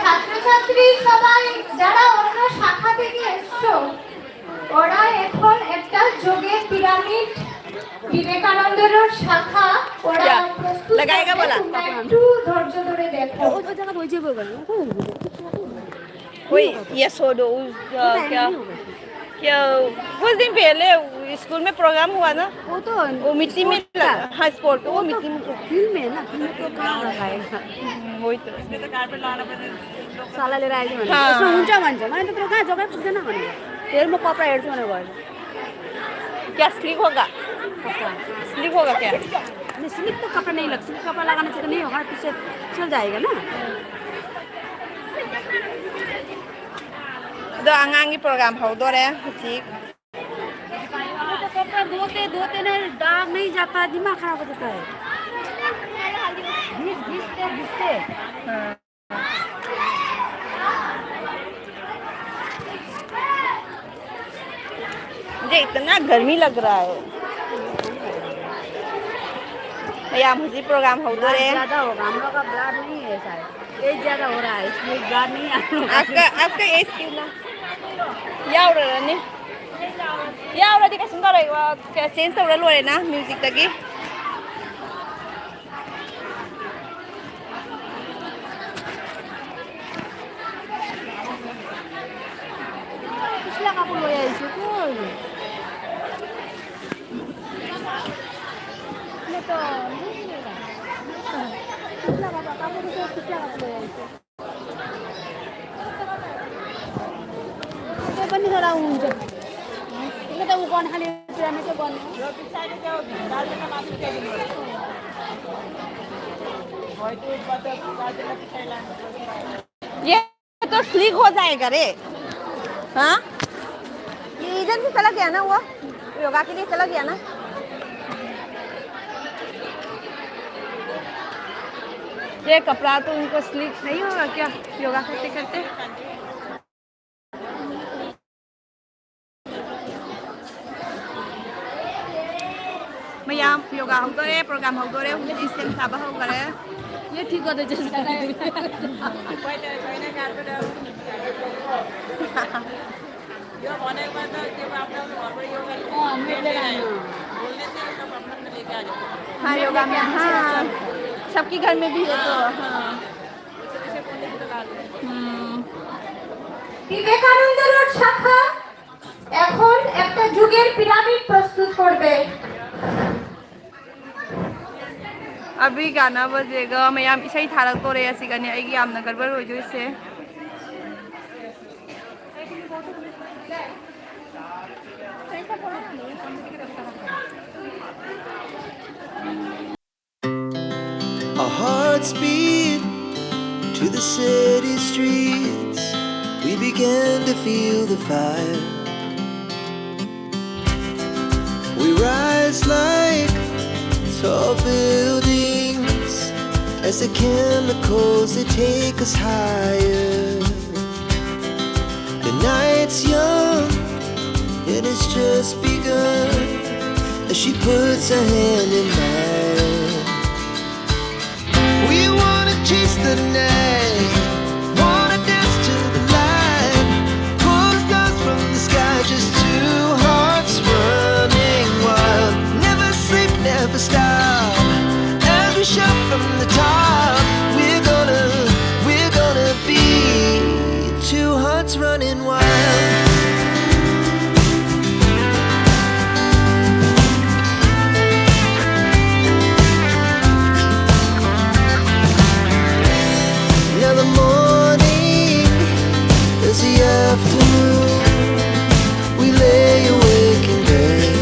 ছাত্রছাত্রী সবাই যারা অন্য শাখা থেকে এসছো ওরা এখন একটা যোগের পিরামিড বিবেকানন্দ রোড শাখা ওরা क्या? প্রস্তুত लगाएगा আছে। बोला? তোমরা একটু धৈर्য ধরে देखो वो जगह वही जगह होगा कोई ये सोडो क्या क्या कुछ दिन पहले स्कूल में प्रोग्राम हुआ ना वो तो वो मिट्टी में हाँ स्पोर्ट वो मिट्टी में फिल्म है ना फिल्म तो कहाँ लगाएगा वही तो साला लिएर आएछ भने हाँ। यसमा हुन्छ भन्छ मैले त्यत्रो कहाँ जग्गा पुग्दैन भने फेरि म कपडा हेर्छु भनेर गएँ क्या स्लिप होगा स्लिप होगा क्या नहीं स्लिप तो कपड़ा नहीं लगता स्लिप कपड़ा लगाने से तो नहीं होगा पीछे चल जाएगा ना दो अंगांगी प्रोग्राम हो दो रे ठीक तो कपड़ा धोते धोते ना दाग नहीं जाता दिमाग खराब हो जाता है घिसते मुझे इतना गर्मी लग रहा है भैया मुझे प्रोग्राम हो तो रहे ज़्यादा होगा हम लोग का ब्लड नहीं है शायद एज ज़्यादा हो रहा है इसलिए ब्लड नहीं है हम लोग आपका एज कितना यावरा नहीं यावरा दी कैसे करेगा क्या चेंज तो रहा लोरे ना म्यूजिक तकी पिछला कपड़ा ले आई थी कोई ये तो नहीं मिलेगा पिछला कपड़ा ले आई थी ये बनी थोड़ा ऊंचा ये तो वो कौन खाली जाने के कौन ये तो स्लीक हो जाएगा रे हाँ ये इधर से चला गया ना वो योगा के लिए चला गया ना ये कपड़ा तो उनको स्लीक नहीं होगा क्या योगा करते करते भैया योगा हो गए प्रोग्राम हो गए इससे साबा हो गए ये ठीक होते जैसे हाँ योगा में हाँ सबके घर में भी है तो हाँ বিবেকানন্দ রোড শাখা এখন একটা যুগের পিরামিড প্রস্তুত করবে अभी गाना बजेगा मैम इसे थारक तो रहे सिगने आई यामना गड़बड़ हो जो इसे Our hearts beat to the city streets. We began to feel the fire. We rise like tall buildings as the chemicals they take us higher. The night's young and it's just begun as she puts her hand in mine. We wanna chase the night, wanna dance to the light, pull the stars from the sky, just two hearts running wild. Never sleep, never stop, as we shout from the top. We're gonna be two hearts running wild. Now the morning is the afternoon. We lay awake in bed.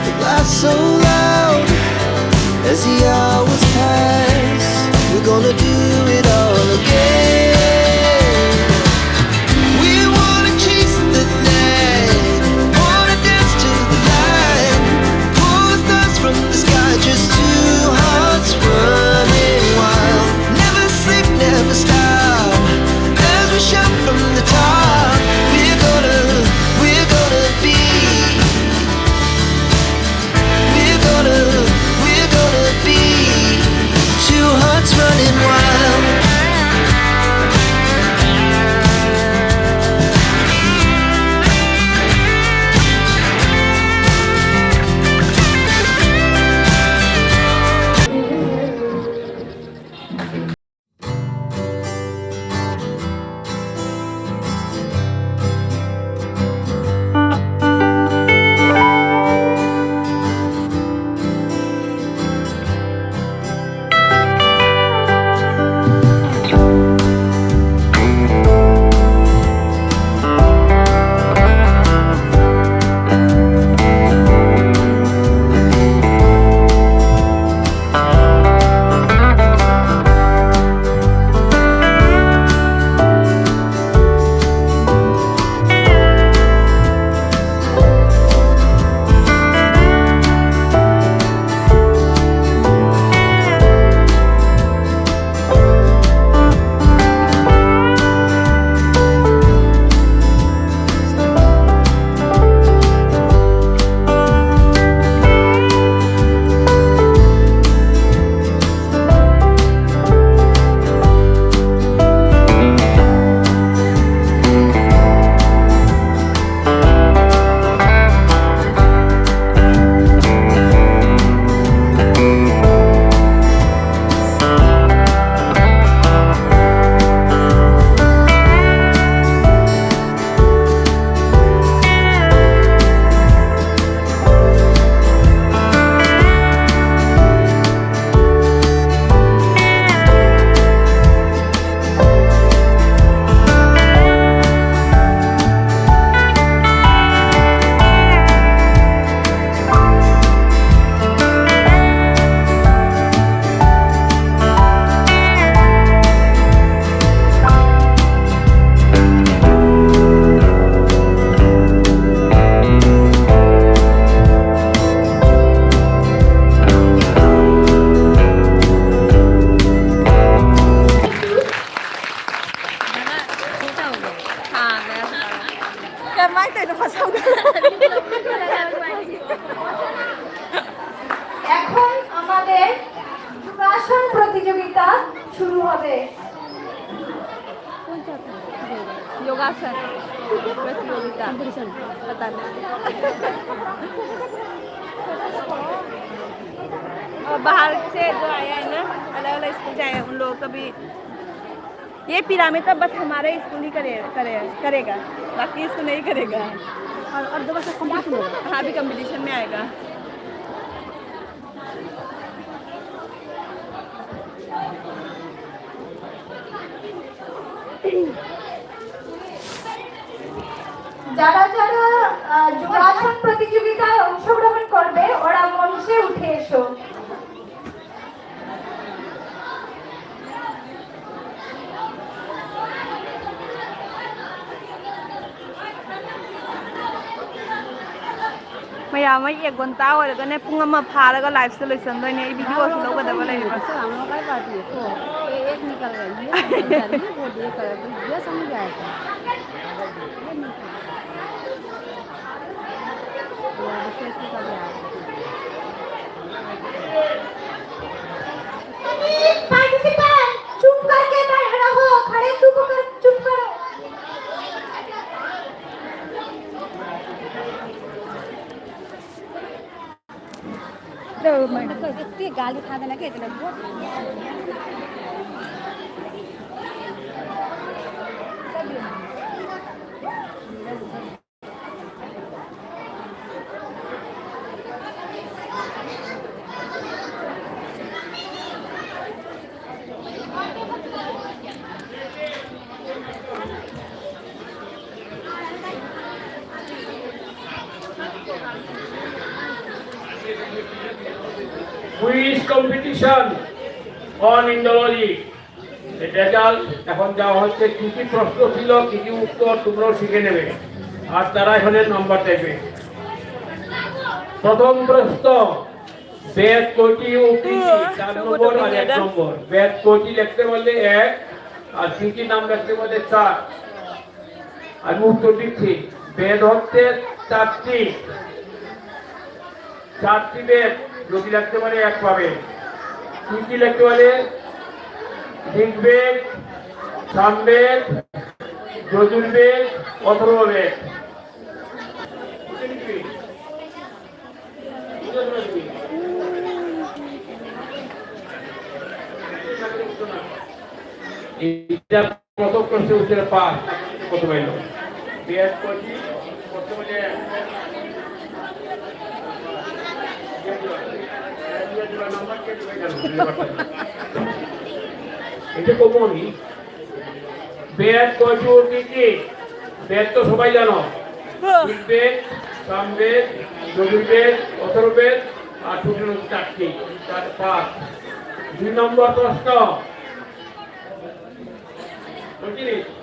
The laughs so loud as the hours pass. We're gonna do it all again. योगासन प्रतियोगिता पता नहीं और बाहर से जो आया है ना अलग अलग स्कूल से आए हैं उन लोगों का भी ये पिरामिड तो बस हमारे स्कूल ही करेगा बाकी स्कूल नहीं करेगा और दोबारा कंपटीशन होगा हाँ भी कंपटीशन में आएगा যারা যারা যোগাসন প্রতিযোগিতায় অংশগ্রহণ করবে ওরা মঞ্চে উঠে এসো। मैया मैं एक घंटा और ने पुंग अमा फा लगा लाइव से लइसन दोय ने वीडियो से लोग दबा ले अच्छा हम लोग का पार्टी है तो ये एक निकल गई ये वो ये कर ये समझ आएगा पार्टिसिपेंट चुप करके बैठ रहो खड़े चुप करो तो मैं तो इतनी गाली खा देना के इतना কুইজ কম্পিটিশন অন ইন্ডোলজি রেজাল্ট এখন যাওয়া হচ্ছে কি কি প্রশ্ন ছিল কি কি উত্তর তোমরাও শিখে নেবে আর তারা এখানে নম্বর দেবে প্রথম প্রশ্ন বেদ কয়টি ও কি কি 4 নম্বর আর 1 নম্বর বেদ কয়টি লিখতে বললে 1 আর কি কি নাম লিখতে বললে 4 আমি উত্তর দিচ্ছি বেদ হচ্ছে 4টি বেদ যদি লিখতে পারে 1 পাবে কি কি লিখতে পারে ঋগ্বেদ সামবেদ যজুর্বেদ অথর্ববেদ এইটা কত প্রশ্ন উত্তর পাস কত পাইল বেদ কয়টি কত বলে এটা কমনি বেদ কয়টি কি বেদ তো সবাই জানো ঋগ্বেদ সামবেদ যজুর্বেদ অথর্ববেদ আর টোটাল 4টি 5 2 নম্বর প্রশ্ন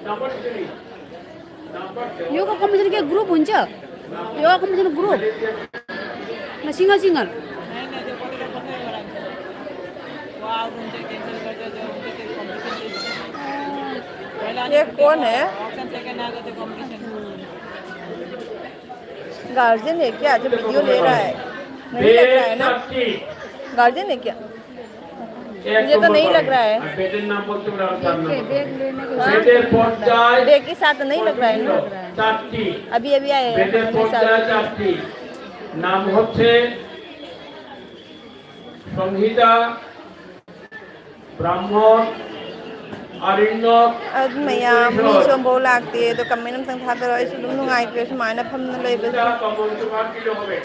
नंबर योगा कम्पिटिसन के ग्रुप हुन्छ योगा कम्पिटिसन ग्रुप न सिंगल सिंगल ये कौन है गार्जियन है क्या जो वीडियो ले रहा है नहीं लग रहा है ना गार्जियन है क्या मुझे तो नहीं लग रहा है बेटेर नाम बोलते बैग लेने के बेटेर पहुंचाए बैग के साथ नहीं लग रहा है ना 4টি अभी अभी आए हैं বেদের পর্যায়ে 4টি নাম হচ্ছে সংহিতা ब्राह्मण आरण्यक At mayam mi som bo lakte to kami nam sang tha pero isu lung ngai pe sumai na pham na lei be কমনসুমার কিলো হবে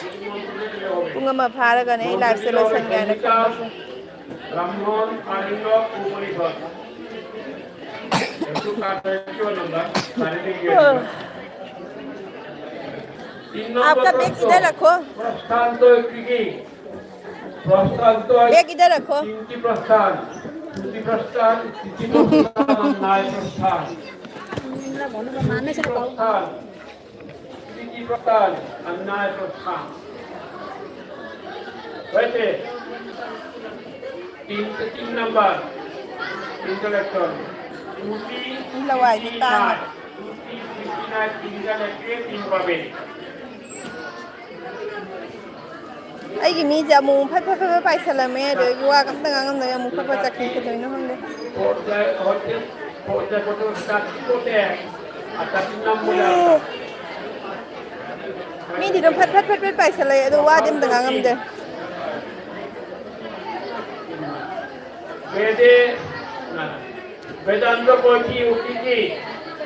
punga ma phara ga nei live se lesson ga na kam ब्राह्मण आरण्यक उपनिषद একটু কাটে কি number সাড়ে 3 आपका bag इधर रखो प्रस्थान तो की प्रस्थान तो बैग इधर रखो তিনটি প্রস্থান দুটি প্রস্থান তিনটি প্রস্থান নয় প্রস্থান मान्ने से पाऊ প্রস্থান তিনটি প্রস্থান আর নয় প্রস্থান হয়েছে 3 নাম্বার ইন্টালেকচুয়াল দুটি lawai ni ta দুটি না তিনটা লেখে 3 পাবে ai gi mi ja mu phai phai pai salame de wa kam tang ngam da mu phai phai chak ni ko doi no hong de পর্যায় হচ্ছে পর্যায় কত 4টি কোটে আর চারটির নাম বলে আসলাম। Mi di dong phat phat phat phat pai sale do wa dim tanga ngam de. বেদে না বেদান্ত কয়টি উক্তি কি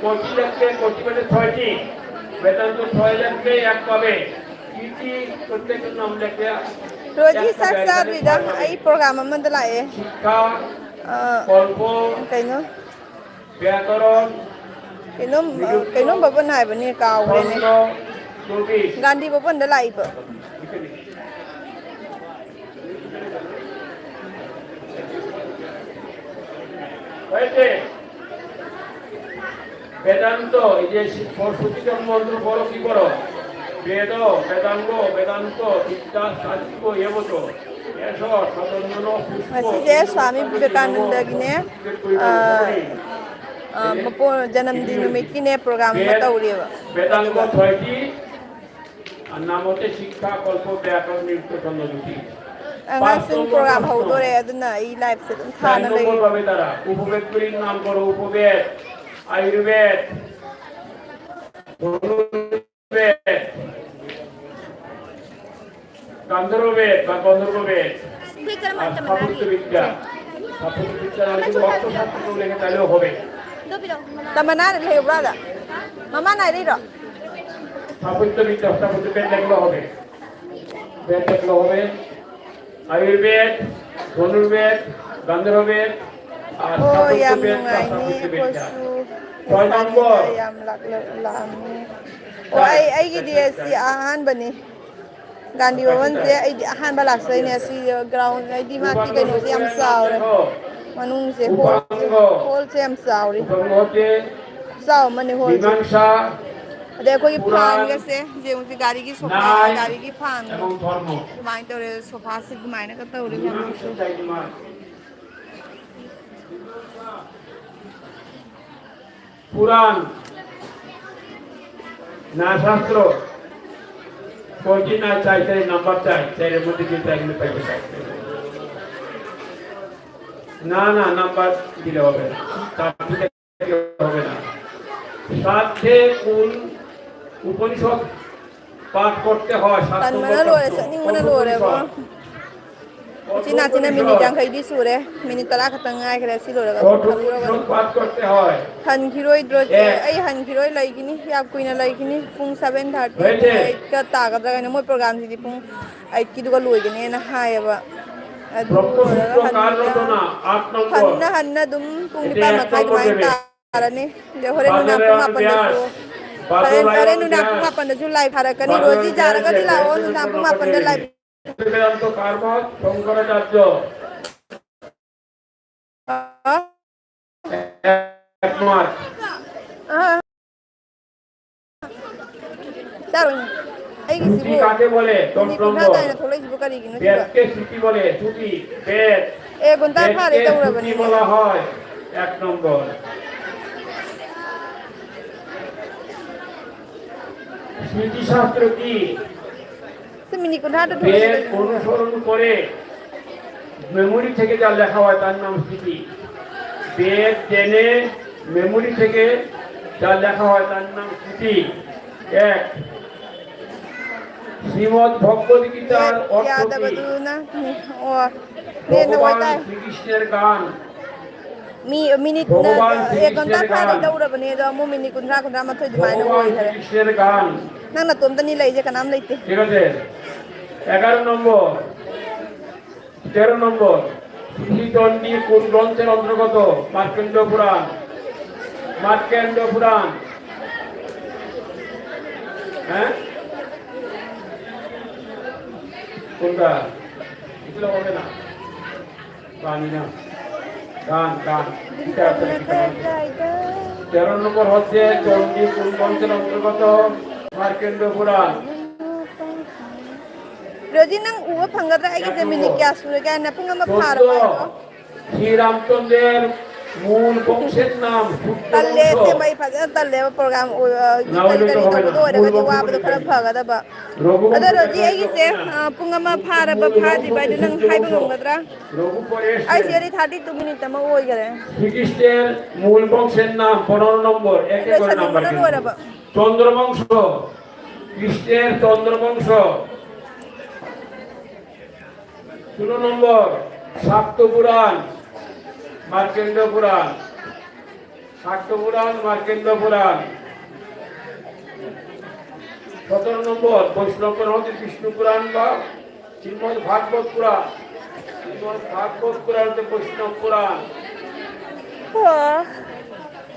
কোটি লিখতে কোটি মানে 6টি বেদান্ত 6 লিখতে এক পাবে কি প্রত্যেকটা নাম লিখতে Roji sak sa bi da ai program man da la e. শিক্ষা কল্প Kai no. ব্যাকরণ Kai no ba ban hai ba ni kaw le ne. খন্ড চব্বিশ Gandhi ba ban da la i ba. হয়েছে বেদান্ত এই যে সরস্বতী মন্ত্র বড় কি বড় বেদ বেদাঙ্গ বেদান্ত বিদ্যা শাস্ত্র এবত এস সদন্দন পুষ্প Masih je Swami Vivekananda gi ne mapo janam din numit ki ne program ma taw re ba. বেদাঙ্গ 6টি আর নাম হচ্ছে শিক্ষা কল্প ব্যাকরণ নিত্য ছন্দ দুটি Ang sun program ho do re aduna I live se dum tha na lai. ভাবে তারা উপবেদগুলির নাম করো উপবেদ আয়ুর্বেদ ধনুর্বেদ গান্ধর্ববেদ বা গন্ধর্ববেদ আর স্থাপত্যবিদ্যা স্থাপত্যবিদ্যা অর্থশাস্ত্র লেখে তাহলেও হবে Tamana le brother. Mama nai ri ro. স্থাপত্যবিদ্যা স্থাপত্যবেদ লেখলে হবে বেদ লেখলে হবে আয়ুর্বেদ ধনুর্বেদ গান্ধর্ববেদ আর Oh yam স্থাপত্যবেদ বা ngai ni স্থাপত্যবিদ্যা ko su. 6 number Yam lak la mi. Oh ai gi dia si ahan bani. Gandhi Bhavan se ai di ahan ba lak sai ne si ground ai di ma ki kai no se am saw re. Manung se hol se am saw re. উপঙ্গ হচ্ছে Saw mani hol. মীমাংসা देखो ये फान कैसे जे उनकी गाड़ी की sofa ন্যায় गाड़ी की फान এবং ধর্ম घुमाई तो रे सोफा से घुमाने का तो रे মীমাংসা চাই তোমার পুরাণ না শাস্ত্র কয়টি না চাই তাই নাম্বার চাই চাইয়ের মধ্যে যে চাইগুলো পাইতে চাই না না নাম্বার দিলে হবে না তার থেকে হবে না সাথে কোন উপনিষদ পাঠ করতে হয় tan শাস্ত্র mana lo re ning mana lo re ko Cina Cina mini jang kai di sure mini tala ka tangai kre si lo ga Upanishad পাঠ করতে হয় han kiroi dro ai han kiroi lai gini ya kuina lai gini pung 7:30 ai ka ta ga daga ne mo program di pung ai ki du ga loi gini na hai ba Brahmasutra কার রচনা 8 নম্বর hanna dum pung ni pa ma kai mai ta ara ne de hore nu na pung apan da su hore nu na pung apan da su live hara kani roji jara ka di lao nu na pung apan da live Vedanta কার্মত Shankaracharya একমত Taruh ni. Ai gi শ্রুতি sibo. কাকে বলে 10 Ni নম্বর kunha na tholai sibo kari gino sibo. বেদকে শ্রুতি বলে শ্রুতি বেদ Eh gunta phare বেদকে ta ura শ্রুতি bani. বলা হয় 1 নম্বর স্মৃতি শাস্ত্র কি Semini kunha ta বেদ tholai. অনুসরণ করে মেমোরি থেকে যা লেখা হয় তার নাম স্মৃতি বেদ জেনে মেমোরি থেকে যা লেখা হয় তার নাম স্মৃতি এক শ্রীমদ্ ভগবদ গীতার অর্থ Ya da কি badu na. Oh. Ne na ভগবান wata. শ্রীকৃষ্ণের গান Minit Bhagavan na Shri eh gunta Krishna phare Gan. ta ura bani do mo mini kunha ma thoi mai na ভগবান hoi hare. শ্রীকৃষ্ণের গান Nang na tom ta ni lai je ka nam lai te. ঠিক আছে 11 নম্বর 13 নম্বর শ্রীচণ্ডী কোন গ্রন্থের অন্তর্গত মার্কণ্ড পুরাণ হ্যাঁ কোনটা এগুলো হবে না জানি না গান গান ঠিক আছে 13 নম্বর হচ্ছে চণ্ডী কোন গ্রন্থের অন্তর্গত মার্কণ্ড পুরাণ Roji nang uwa phangadra ai gi semini kya sure ga na phunga ma phar 14 pai ko. শ্রীরামচন্দ্রের মূল বংশের নাম শুদ্ধ Talle বংশ se mai fazenda talle program kari tawbado oiragadi wabado khara fagadaba ada roji aigise pung ama pharaba phadi bai nang haiba ngamgadra রঘুপরেশ ai seri 32 minute ma oigare শ্রীকৃষ্ণের মূল বংশের নাম 15 নম্বর একে করে নাম্বার oiraba চন্দ্রবংশ কৃষ্ণের চন্দ্রবংশ 16 নম্বর শাক্ত পুরাণ মার্কেন্ড পুরাণ শাক্ত পুরাণ মার্কেন্ড পুরাণ 17 নম্বর বৈষ্ণব পুরাণ হচ্ছে বিষ্ণু পুরাণ বা শ্রীমদ ভাগবত পুরাণ শ্রীমদ ভাগবত পুরাণ হচ্ছে বৈষ্ণব পুরাণ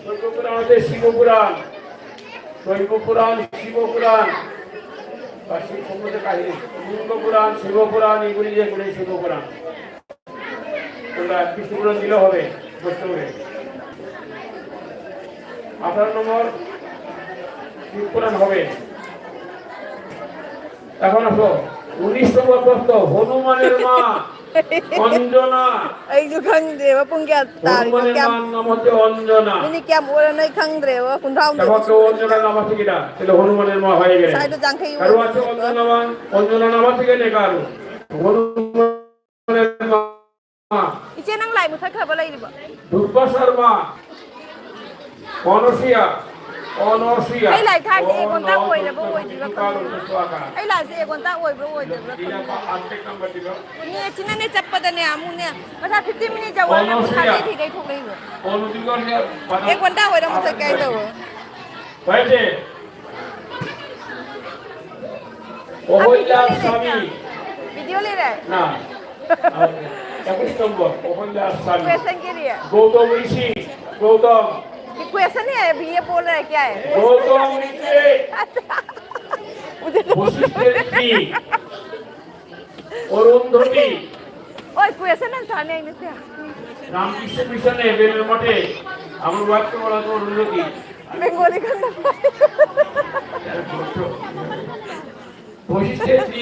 শৈব পুরাণ হচ্ছে শিব পুরাণ শৈব পুরাণ শিব পুরাণ বা শিব সম্বন্ধে কাহিনী লিঙ্গ পুরাণ শিব পুরাণ এগুলি যেগুলি শিব পুরাণ তোমরা বিষ্ণু পুরাণ দিলেও হবে বৈষ্ণবে 18 নম্বর শিব পুরাণ হবে এখন আসো 19 নম্বর প্রশ্ন হনুমানের মা Anjana ai ju khangde wa pung kya tari হনুমানের kya মার নাম হচ্ছে Anjana mini kya ora nai khangdre wa kun raum দেখো কেউ অঞ্জনা নাম আছে কিনা তাহলে হনুমানের মা হয়ে গেলে sai do jangkai কারো আছে অঞ্জনা নাম আছে কিনা কারো হনুমানের মা iche nang lai mu thak khaba lai riba দুর্বাসার মা অনসিয়া অনসিয়া ai lai thai se ekon ta oi ba oi diba কারো সোয়াকা ai lai se ekon ta oi ba oi diba দিনা পা আর্ধেক নাম্বার দিবা ni china ne chappada ne amu ne masa 15 minute jawa na mu khade thi dai thok lai ba অনুদিগর যে ekon ta oi da mu thak kai da হয়েছে অহল্যার স্বামী video le re না 21 নম্বর অহল্যার স্বামী question ke liye Gautam ঋষি গৌতম ये question है अभी ये बोल रहा है क्या है গৌতম ঋষি मुझे तो বশিষ্ঠের স্ত্রী অরুন্ধতী ओए क्वेश्चन आंसर नहीं मिलते রামকৃষ্ণ মিশনে বেলের মঠে আমার বাক্য বলা তো অরুন্ধতী बंगाली का বশিষ্ঠের স্ত্রী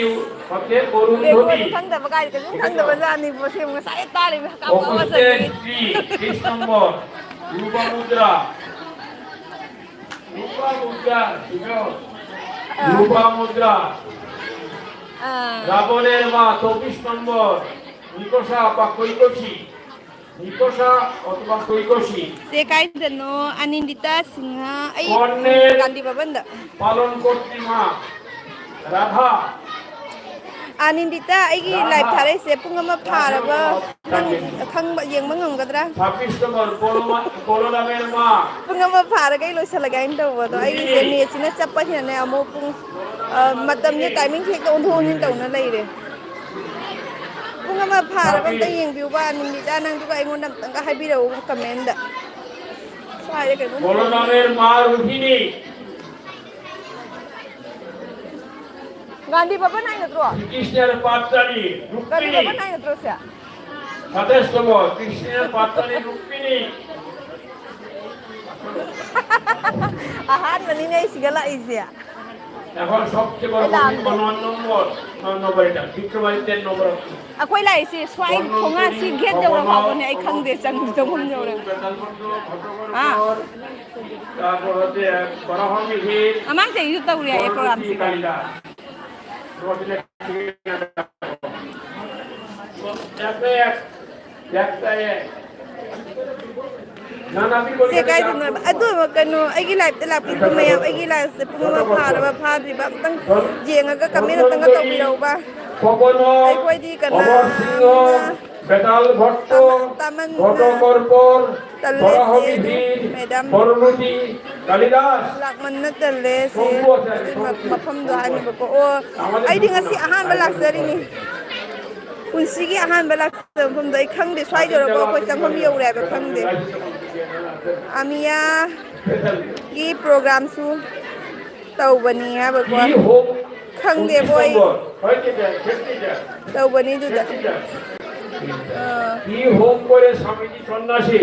হচ্ছে অরুন্ধতী बंगाली खंड बगाई के खंड बजानी बोसे मुझे सारे ताली में काम आवाज অগস্ত্যের স্ত্রী 23 নম্বর রূপামুদ্রা রূপামুদ্রা রূপামুদ্রা রাবণের মা 24 নম্বর নিকষা বা কৈকসী নিকষা অথবা কৈকসী से काय जनो अनिंदिता सिंह आई কর্ণের गांधी बाबंद পালন কর্ত্রী মা রাধা अनिंदिता आई की लाइफ थारे से पुंगमा फारबा खंग यंग मंगमगदरा 26 নম্বর বলরামের মা पुंगमा फार गई लो सल गाइन तो वो तो आई से ने चिना चप्पा ने अमो पुंग मतम ने टाइमिंग ठीक तो धोन नि तौना लई रे पुंगमा फारबा त यंग बिउ बा अनिंदिता नंग तो आई मोन तंग हाइबिरो कमेंट दा सारे के বলরামের মা রুহিণী गांधी बाबा नाही नत्रो কৃষ্ণের পাত্রাণী गांधी রুক্মিণী बाबा नाही नत्रो से 27 নম্বর কৃষ্ণের পাত্রাণী রুক্মিণী आहार मनी नहीं सिगला इसिया এখন সবচেয়ে বড় 9 নম্বর 9 নম্বর এটা বিক্রমাদিত্যের নম্বর अखोई लाई से स्वाई खोंगा सी गेट जवरा भाबो ने आई खंग दे चंग जमुन जवरा তারপর হচ্ছে বরাহমিহি अमांग से युद्ध उरिया ए प्रोग्राम से কালিদাস से काय दिन अदु कनो आइगी लाइफ ते लापि को मया आइगी लाइफ से पुंगा फारबा फाद्रि बा तंग जेंगा का कमेन तंग तो बिरौबा आई कोई दी कना বেতাল ভট্ট ঘটকর্পর বরাহমিহি বরণতি Kalidasa lakman na tale se mafam do hani bako o ai dinga si ahan balak sari ni unsigi ahan balak mafam do ai khang de swai do ko ko chang pham yau ra ba khang de amia ki program su tau bani ha ba ko কি home khang de boy হয়েছে ক্ষেত্রে tau bani du da কি home করে স্বামীজি সন্ন্যাসী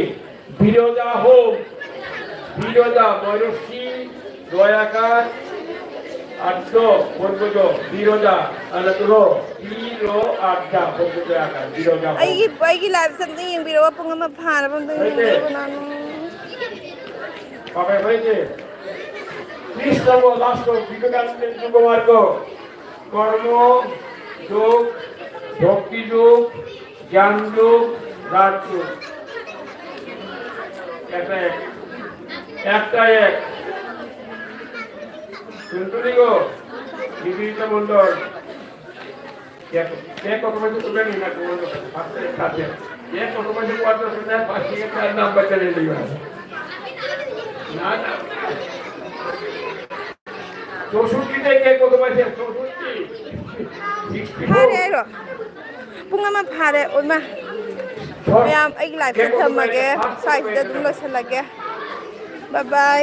Biraja home Biraja ময়ূরী দয়াকার Addo, Borgodo, Biroda, Alaturo, Biro Adda, Borgodo Aga, Biroda. ไอ้กีฬาสันติยังบีว่าปุ่งมาผ่านแล้วปุ่งยังบีว่านั้น Papa হয়েছে 30 নম্বর last বিবেকানন্দের যুগমার্গ কর্ম যোগ ভক্তি যোগ জ্ঞান যোগ রাজযোগ একটা এক শুনতুনি গো বিবিধ মন্ডল কে কত বছর তুলে নি না তোমার সাথে কে কত বছর পড়তে শুনে পাশে তার নাম্বার চলে দিবা না না 64 থেকে কত পাইছে 64 ผ่านได้หรอปุ่งมาผ่านได้โอ้ยมาพยายามไอ้กีฬาเพิ่มมาแกใส่จะดูเลยสลักแกบ๊ายบาย